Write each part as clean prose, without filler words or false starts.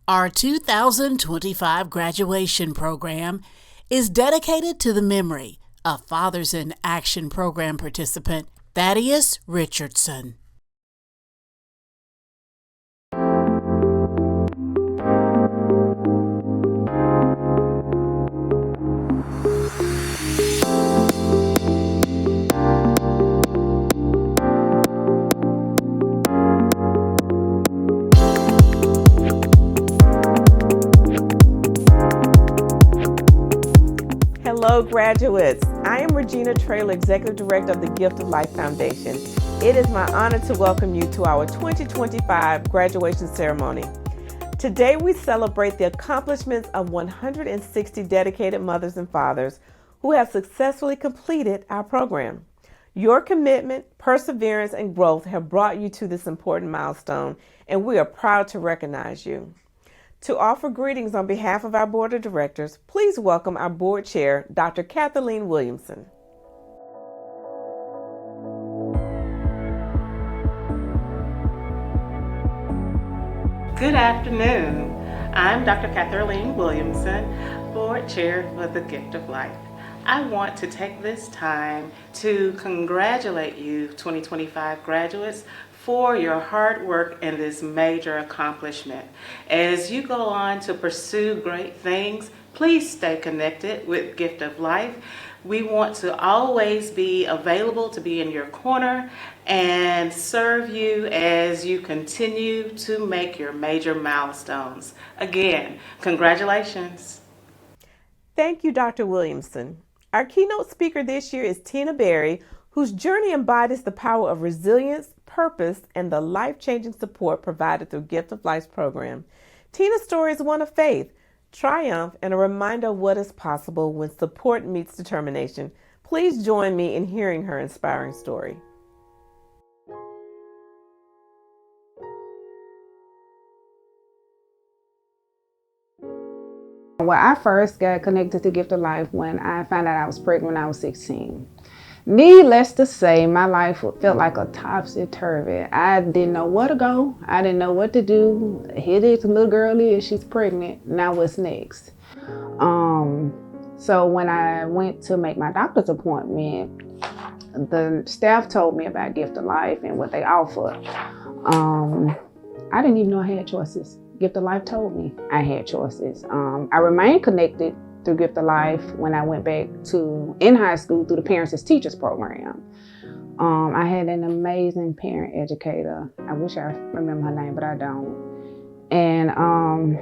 Our 2025 graduation program is dedicated to the memory of Fathers in Action program participant Thaddeus Richardson. Hello, graduates. I am Regina Traylor, Executive Director of the Gift of Life Foundation. It is my honor to welcome you to our 2025 graduation ceremony. Today, we celebrate the accomplishments of 160 dedicated mothers and fathers who have successfully completed our program. Your commitment, perseverance, and growth have brought you to this important milestone, and we are proud to recognize you. To offer greetings on behalf of our Board of Directors, please welcome our Board Chair, Dr. Kathleen Williamson. Good afternoon. I'm Dr. Kathleen Williamson, Board Chair for the Gift of Life. I want to take this time to congratulate you, 2025 graduates, for your hard work and this major accomplishment. As you go on to pursue great things, please stay connected with Gift of Life. We want to always be available to be in your corner and serve you as you continue to make your major milestones. Again, congratulations. Thank you, Dr. Williamson. Our keynote speaker this year is Tina Berry, whose journey embodies the power of resilience, purpose, and the life-changing support provided through Gift of Life's program. Tina's story is one of faith, triumph, and a reminder of what is possible when support meets determination. Please join me in hearing her inspiring story. Well, I first got connected to Gift of Life when I found out I was pregnant when I was 16. Needless to say, my life felt like a topsy-turvy. I didn't know where to go. I didn't know what to do. Here this little girl is, she's pregnant. Now what's next? So when I went to make my doctor's appointment, the staff told me about Gift of Life and what they offer. I didn't even know I had choices. Gift of Life told me I had choices. I remained connected through Gift of Life when I went back in high school through the Parents as Teachers program. I had an amazing parent educator. I wish I remember her name, but I don't. And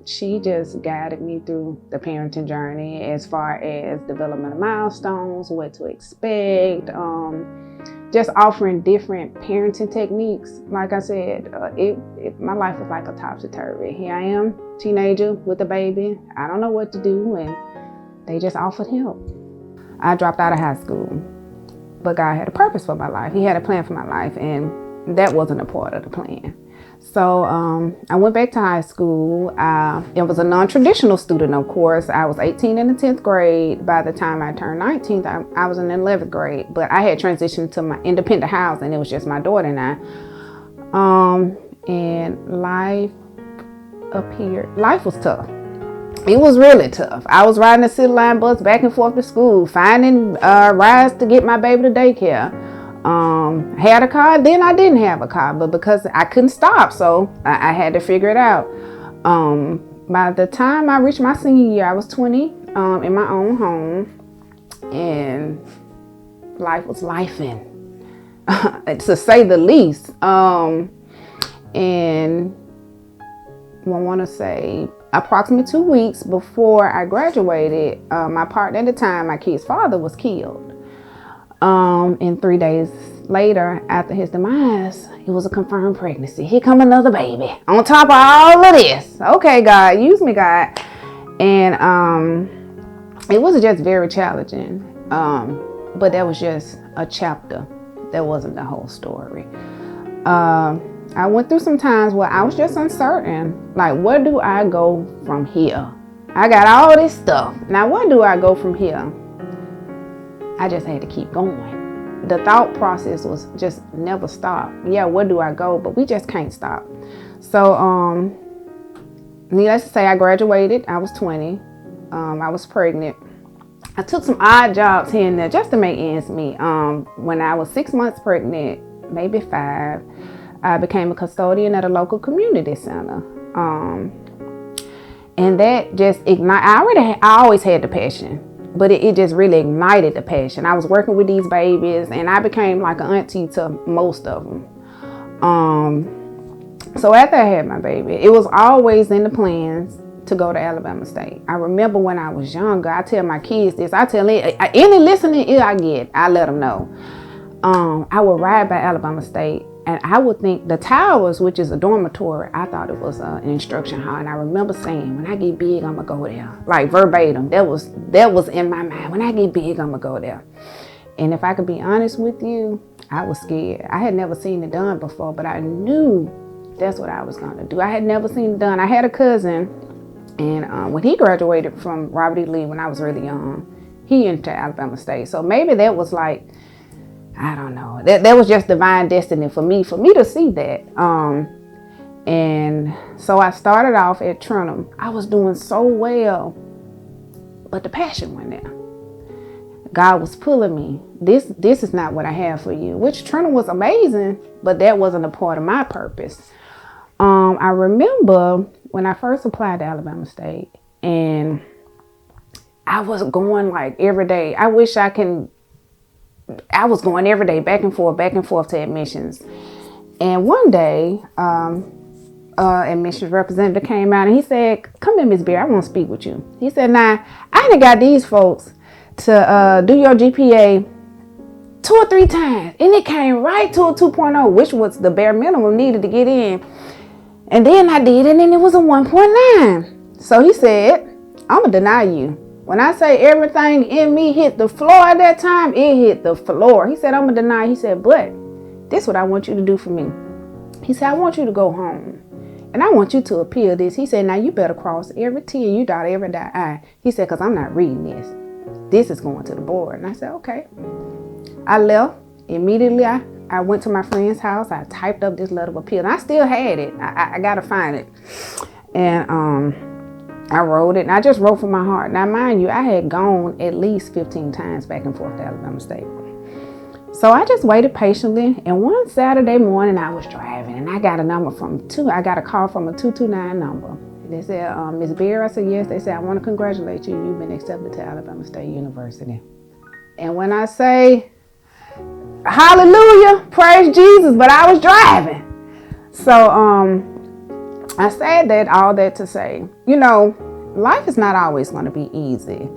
she just guided me through the parenting journey as far as developmental milestones, what to expect, just offering different parenting techniques. Like I said, my life was like a topsy-turvy. Here I am, teenager with a baby. I don't know what to do, and they just offered help. I dropped out of high school, but God had a purpose for my life. He had a plan for my life, and that wasn't a part of the plan. So I went back to high school. It was a non-traditional student, of course. I was 18 in the 10th grade. By the time I turned 19, I was in the 11th grade. But I had transitioned to my independent housing. It was just my daughter and I. And life appeared. Life was tough. It was really tough. I was riding the city line bus back and forth to school, finding rides to get my baby to daycare. Had a car, then I didn't have a car, but because I couldn't stop, so I had to figure it out. By the time I reached my senior year, I was 20 in my own home, and life was lifing, to say the least. And I want to say approximately 2 weeks before I graduated, my partner at the time, my kid's father, was killed. And 3 days later, after his demise, it was a confirmed pregnancy. Here come another baby on top of all of this. Okay, God, use me, God. And it was just very challenging. But that was just a chapter. That wasn't the whole story. I went through some times where I was just uncertain. Like, where do I go from here? I got all this stuff. Now, where do I go from here? I just had to keep going. The thought process was just never stop. Yeah, where do I go? But we just can't stop. So needless to say, I graduated. I was 20. I was pregnant. I took some odd jobs here and there just to make ends meet. When I was 6 months pregnant, maybe 5, I became a custodian at a local community center. And that just ignited. I always had the passion, but it just really ignited the passion. I was working with these babies, and I became like an auntie to most of them. So after I had my baby, it was always in the plans to go to Alabama State. I remember when I was younger, I tell my kids this. I tell any listening ear I get, I let them know. I would ride by Alabama State, and I would think the Towers, which is a dormitory, I thought it was an instruction hall. And I remember saying, when I get big, I'm gonna go there. Like verbatim, that was in my mind. When I get big, I'm gonna go there. And if I could be honest with you, I was scared. I had never seen it done before, but I knew that's what I was gonna do. I had never seen it done. I had a cousin, and when he graduated from Robert E. Lee when I was really young, he entered Alabama State. So maybe that was like, I don't know. That was just divine destiny for me to see that. And so I started off at Trenum. I was doing so well, but the passion went there. God was pulling me. This is not what I have for you, which Trenum was amazing, but that wasn't a part of my purpose. I remember when I first applied to Alabama State, and I was going like every day. I was going every day, back and forth to admissions. And one day, admissions representative came out and he said, "Come in, Miss Beer, I want to speak with you." He said, "Now, I done got these folks to do your GPA 2 or 3 times, and it came right to a 2.0, which was the bare minimum needed to get in. And then I did it, and it was a 1.9. So he said, I'm going to deny you. When I say everything in me hit the floor at that time, it hit the floor. He said, I'm going to deny. He said, but this is what I want you to do for me. He said, I want you to go home, and I want you to appeal this. He said, now you better cross every T and you dot every I. He said, because I'm not reading this. This is going to the board. And I said, okay. I left. Immediately, I went to my friend's house. I typed up this letter of appeal. And I still had it. I got to find it. And I wrote it. And I just wrote from my heart. Now, mind you, I had gone at least 15 times back and forth to Alabama State. So I just waited patiently. And one Saturday morning, I was driving. And I got a number I got a call from a 229 number. They said, Ms. Beer? I said, yes. They said, I want to congratulate you. You've been accepted to Alabama State University. And when I say, hallelujah, praise Jesus, but I was driving. So I said all that to say, you know, life is not always going to be easy,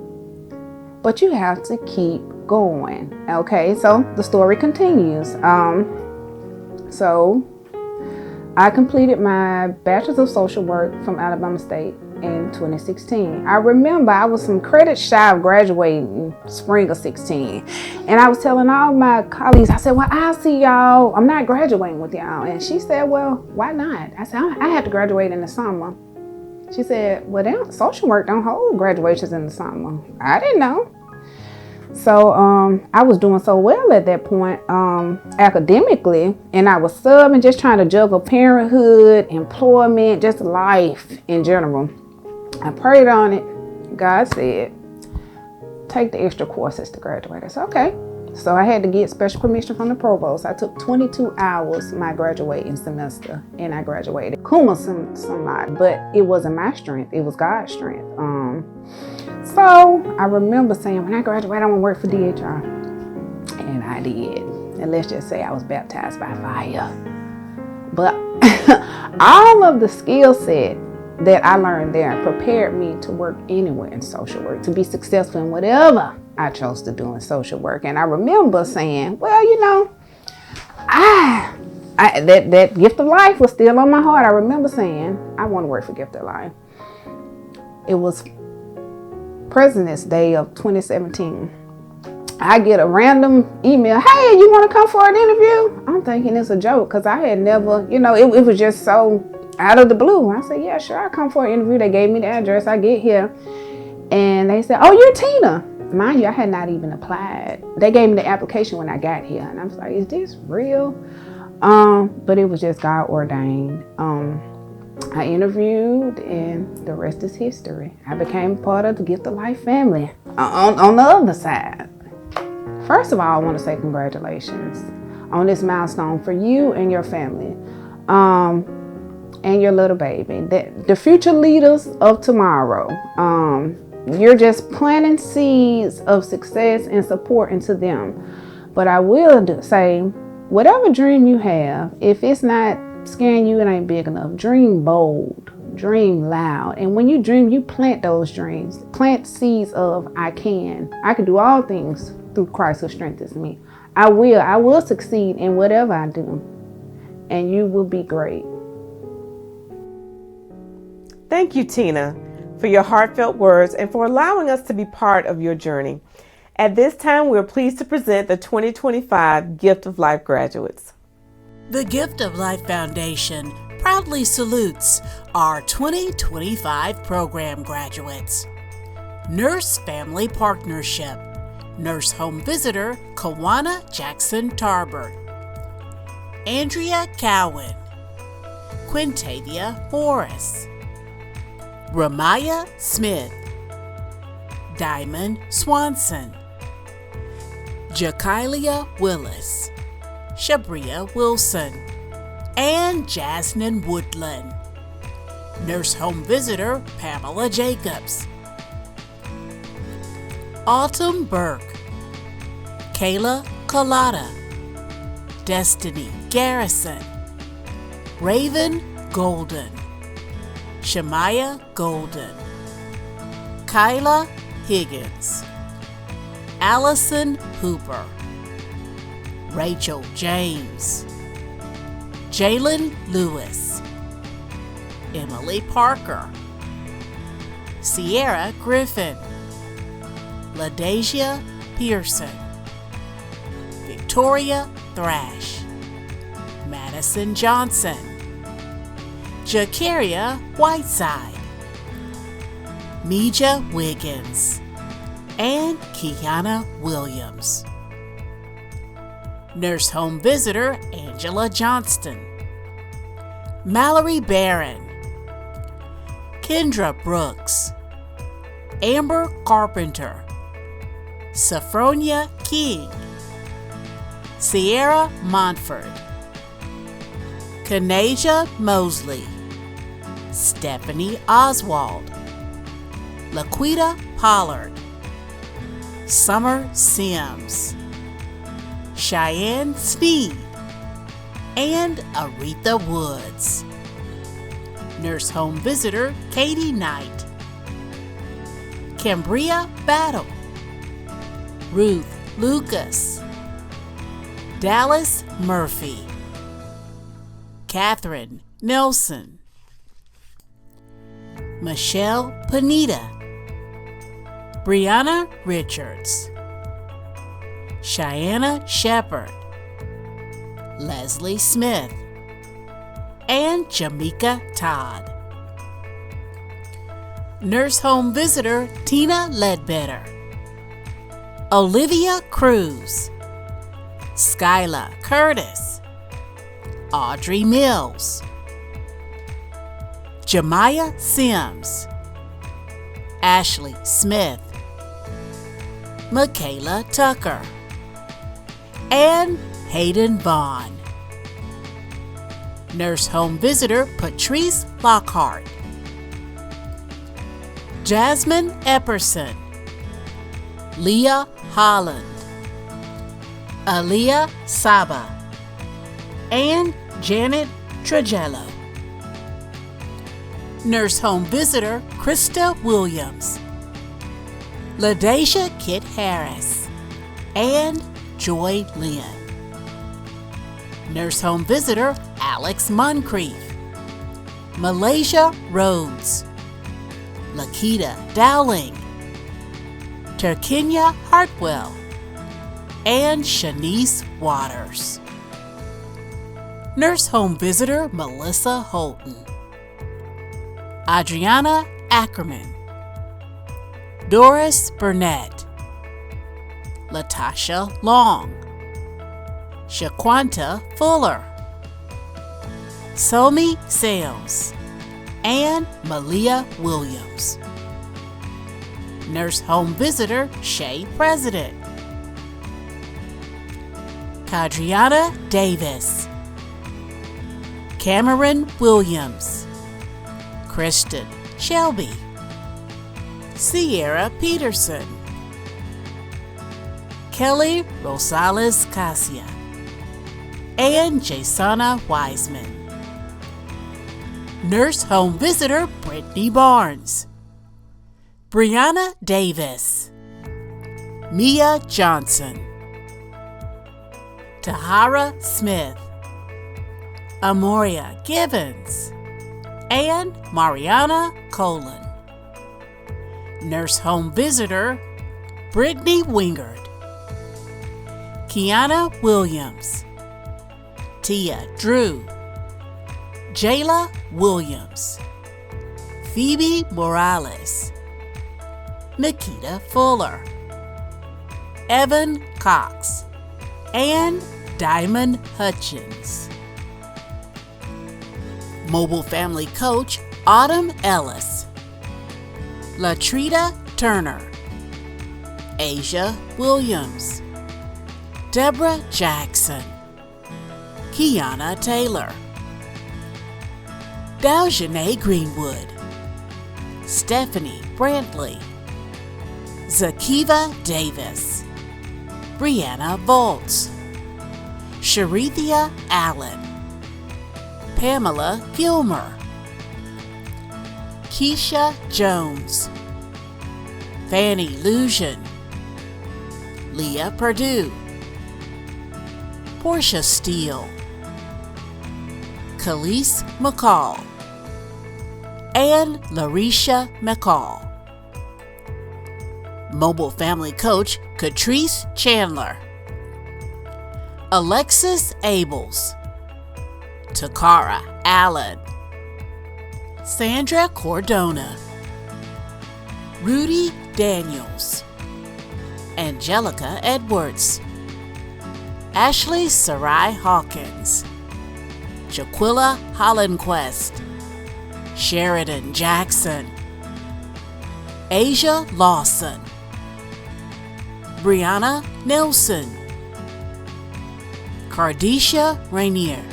but you have to keep going. Okay, so the story continues. So I completed my Bachelor's of Social Work from Alabama State in 2016. I remember I was some credits shy of graduating spring of 16. And I was telling all my colleagues, I said, well, I'll see y'all. I'm not graduating with y'all. And she said, well, why not? I said, I have to graduate in the summer. She said, well, social work don't hold graduations in the summer. I didn't know. So I was doing so well at that point academically, and I was subbing, just trying to juggle parenthood, employment, just life in general. I prayed on it. God said, take the extra courses to graduate. I said, okay. So I had to get special permission from the provost. I took 22 hours my graduating semester, and I graduated. Kuma some lot, but it wasn't my strength. It was God's strength. So I remember saying, when I graduate, I want to work for DHR. And I did. And let's just say I was baptized by fire. But all of the skill set that I learned there prepared me to work anywhere in social work, to be successful in whatever I chose to do in social work. And I remember saying, well, you know, that gift of life was still on my heart. I remember saying, I want to work for Gift of Life. It was President's Day of 2017. I get a random email, hey, you want to come for an interview? I'm thinking it's a joke, because I had never, you know, it was just so out of the blue. I said, yeah, sure, I'll come for an interview. They gave me the address. I get here, and they said, oh, you're Tina. Mind you, I had not even applied. They gave me the application when I got here, and I was like, is this real? But it was just God ordained. I I interviewed, and the rest is history. I became part of the Gift of Life family. On the other side, first of all, I want to say congratulations on this milestone for you and your family, and your little baby. The future leaders of tomorrow. You're just planting seeds of success and support into them. But I will say, whatever dream you have, if it's not scaring you, it ain't big enough. Dream bold, dream loud. And when you dream, you plant those dreams. Plant seeds of I can do all things through Christ who strengthens me. I will succeed in whatever I do. And you will be great. Thank you, Tina, for your heartfelt words and for allowing us to be part of your journey. At this time, we're pleased to present the 2025 Gift of Life graduates. The Gift of Life Foundation proudly salutes our 2025 program graduates. Nurse Family Partnership, Nurse Home Visitor Kawana Jackson Tarbert, Andrea Cowan, Quintavia Morris, Ramaya Smith, Diamond Swanson, Jakilia Willis, Shabria Wilson, and Jasmine Woodland. Nurse Home Visitor Pamela Jacobs, Autumn Burke, Kayla Collada, Destiny Garrison, Raven Golden, Shemaya Golden, Kyla Higgins, Allison Hooper, Rachel James, Jalen Lewis, Emily Parker, Sierra Griffin, LaDasia Pearson, Victoria Thrash, Madison Johnson, Jakaria Whiteside, Mija Wiggins, and Kiana Williams. Nurse Home Visitor Angela Johnston, Mallory Barron, Kendra Brooks, Amber Carpenter, Sophronia King, Sierra Montford, Kanaja Mosley, Stephanie Oswald, Laquita Pollard, Summer Sims, Cheyenne Sneed, and Aretha Woods. Nurse Home Visitor Katie Knight, Cambria Battle, Ruth Lucas, Dallas Murphy, Catherine Nelson, Michelle Panetta, Brianna Richards, Cheyenne Shepard, Leslie Smith, and Jamaica Todd. Nurse Home Visitor Tina Ledbetter, Olivia Cruz, Skyla Curtis, Audrey Mills, Jemiah Sims, Ashley Smith, Michaela Tucker, and Hayden Vaughn. Nurse Home Visitor Patrice Lockhart, Jasmine Epperson, Leah Holland, Aaliyah Saba, and Janet Tragello. Nurse Home Visitor Krista Williams, LaDacia Kit Harris, and Joy Lynn. Nurse Home Visitor Alex Moncrief, Malaysia Rhodes, Lakita Dowling, Turkinia Hartwell, and Shanice Waters. Nurse Home Visitor Melissa Holton, Adriana Ackerman, Doris Burnett, Latasha Long, Shaquanta Fuller, Somi Sales, and Malia Williams. Nurse home visitor Shay President. Kadriana Davis. Cameron Williams. Kristen Shelby. Sierra Peterson. Kelly Rosales Casia. And Jasona Wiseman. Nurse home visitor Brittany Barnes. Brianna Davis. Mia Johnson. Tahara Smith. Amoria Gibbons. And Mariana Colon. Nurse home visitor Brittany Wingard. Kiana Williams. Tia Drew. Jayla Williams. Phoebe Morales. Nikita Fuller. Evan Cox. And Diamond Hutchins. Mobile Family Coach Autumn Ellis. Latrita Turner. Asia Williams. Deborah Jackson. Kiana Taylor. Daljanae Greenwood. Stephanie Brantley. Zakiva Davis. Brianna Volts. Sharithia Allen. Pamela Gilmer. Keisha Jones. Fanny Lujan. Leah Perdue. Portia Steele. Khalees McCall. And Larisha McCall. Mobile Family Coach Catrice Chandler. Alexis Abels. Takara Allen. Sandra Cordona. Rudy Daniels. Angelica Edwards. Ashley Sarai Hawkins. Jaquilla Hollandquist. Sheridan Jackson. Asia Lawson. Brianna Nelson. Cardisha Rainier.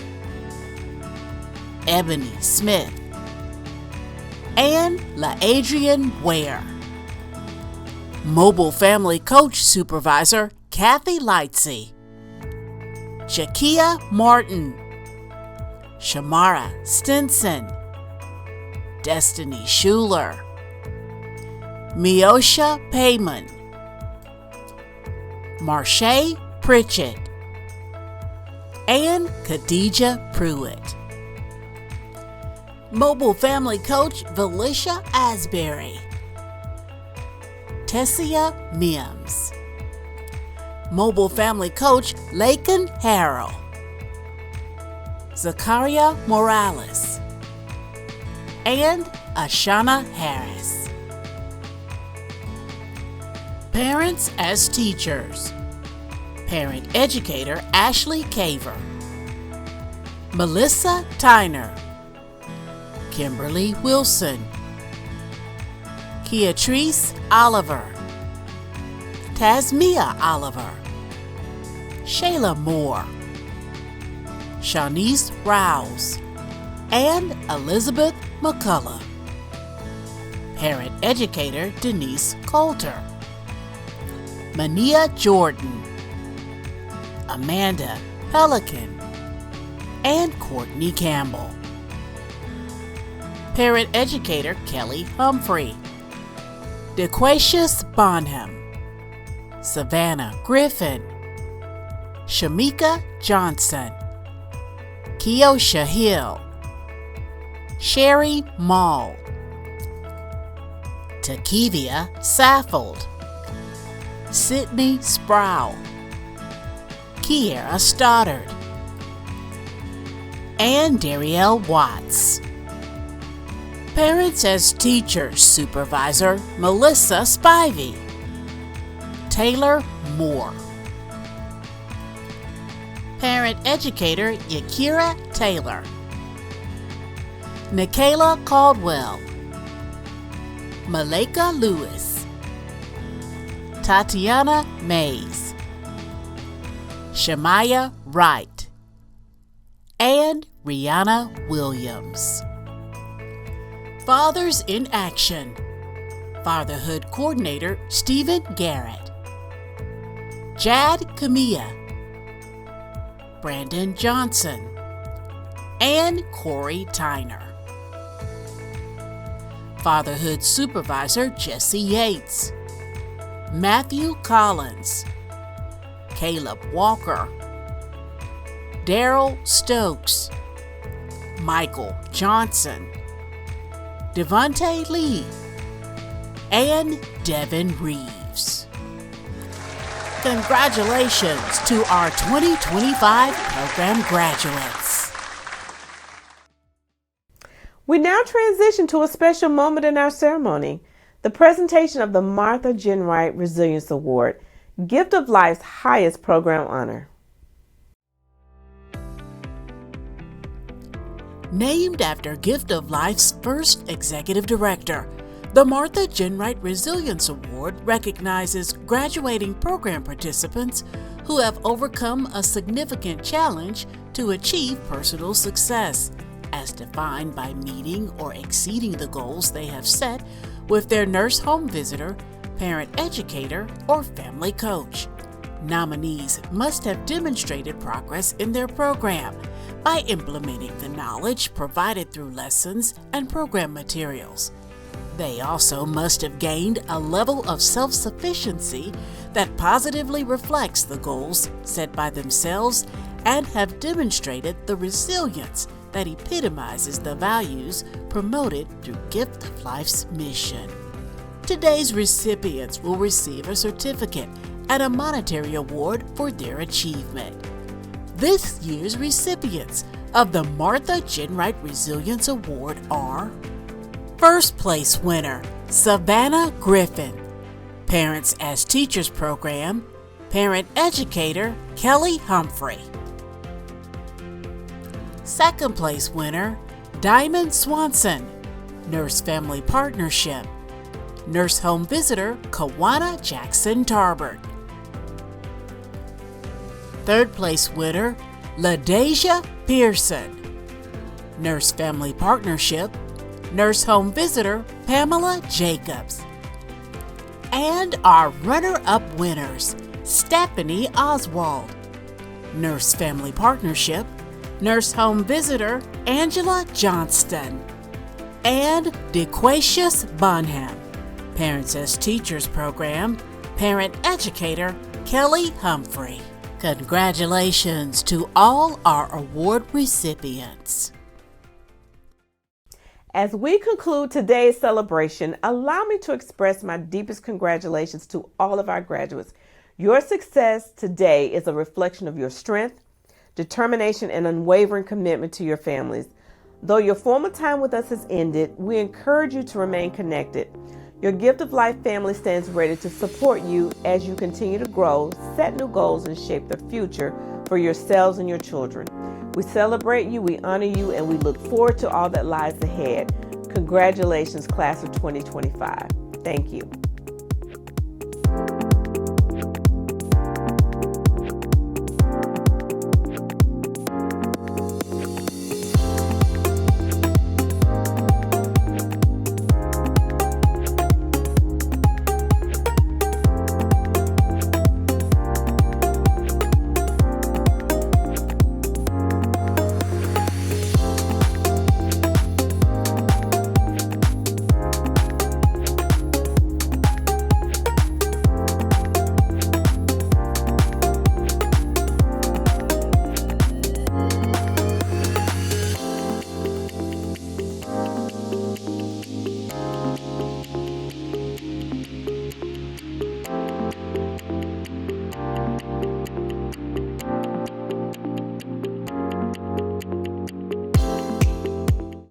Ebony Smith. And LaAdrian Ware. Mobile Family Coach Supervisor Kathy Lightsey. Jakia Martin. Shamara Stinson. Destiny Schuler. Miosha Payman. Marsha Pritchett. And Khadijah Pruitt. Mobile Family Coach Felicia Asbury. Tessia Mims. Mobile Family Coach Laken Harrell. Zakaria Morales. And Ashana Harris. Parents as Teachers. Parent Educator Ashley Caver. Melissa Tyner. Kimberly Wilson. Keatrice Oliver. Tasmia Oliver. Shayla Moore. Shanice Rouse. And Elizabeth McCullough. Parent Educator Denise Coulter. Mania Jordan. Amanda Pelican. And Courtney Campbell. Parent Educator Kelly Humphrey. DeQuatius Bonham. Savannah Griffin. Shamika Johnson. Keosha Hill. Sherry Mall. Takivia Saffold. Sydney Sproul. Kiera Stoddard. And Darielle Watts. Parents as Teachers Supervisor Melissa Spivey. Taylor Moore. Parent Educator Yakira Taylor. Michaela Caldwell, Malika Lewis, Tatiana Mays, Shamaya Wright, and Rihanna Williams. Fathers in Action, Fatherhood Coordinator Stephen Garrett, Jad Camilla, Brandon Johnson, and Corey Tyner. Fatherhood Supervisor Jesse Yates, Matthew Collins, Caleb Walker, Daryl Stokes, Michael Johnson, Devontae Lee, and Devin Reeves. Congratulations to our 2025 program graduates. We now transition to a special moment in our ceremony, the presentation of the Martha Jenwright Resilience Award, Gift of Life's highest program honor. Named after Gift of Life's first executive director, the Martha Jenwright Resilience Award recognizes graduating program participants who have overcome a significant challenge to achieve personal success, as defined by meeting or exceeding the goals they have set with their nurse home visitor, parent educator, or family coach. Nominees must have demonstrated progress in their program by implementing the knowledge provided through lessons and program materials. They also must have gained a level of self-sufficiency that positively reflects the goals set by themselves and have demonstrated the resilience that epitomizes the values promoted through Gift of Life's mission. Today's recipients will receive a certificate and a monetary award for their achievement. This year's recipients of the Martha Jenwright Resilience Award are: First place winner, Savannah Griffin, Parents as Teachers Program, Parent Educator Kelly Humphrey. Second place winner, Diamond Swanson, Nurse Family Partnership, Nurse Home Visitor Kawana Jackson Tarbert. Third place winner, LaDeja Pearson, Nurse Family Partnership, Nurse Home Visitor Pamela Jacobs. And our runner-up winners, Stephanie Oswald, Nurse Family Partnership, Nurse Home Visitor Angela Johnston, and DeQuatius Bonham, Parents as Teachers Program, Parent Educator Kelly Humphrey. Congratulations to all our award recipients. As we conclude today's celebration, allow me to express my deepest congratulations to all of our graduates. Your success today is a reflection of your strength, determination, and unwavering commitment to your families. Though your formal time with us has ended, we encourage you to remain connected. Your Gift of Life family stands ready to support you as you continue to grow, set new goals, and shape the future for yourselves and your children. We celebrate you, we honor you, and we look forward to all that lies ahead. Congratulations, class of 2025. Thank you.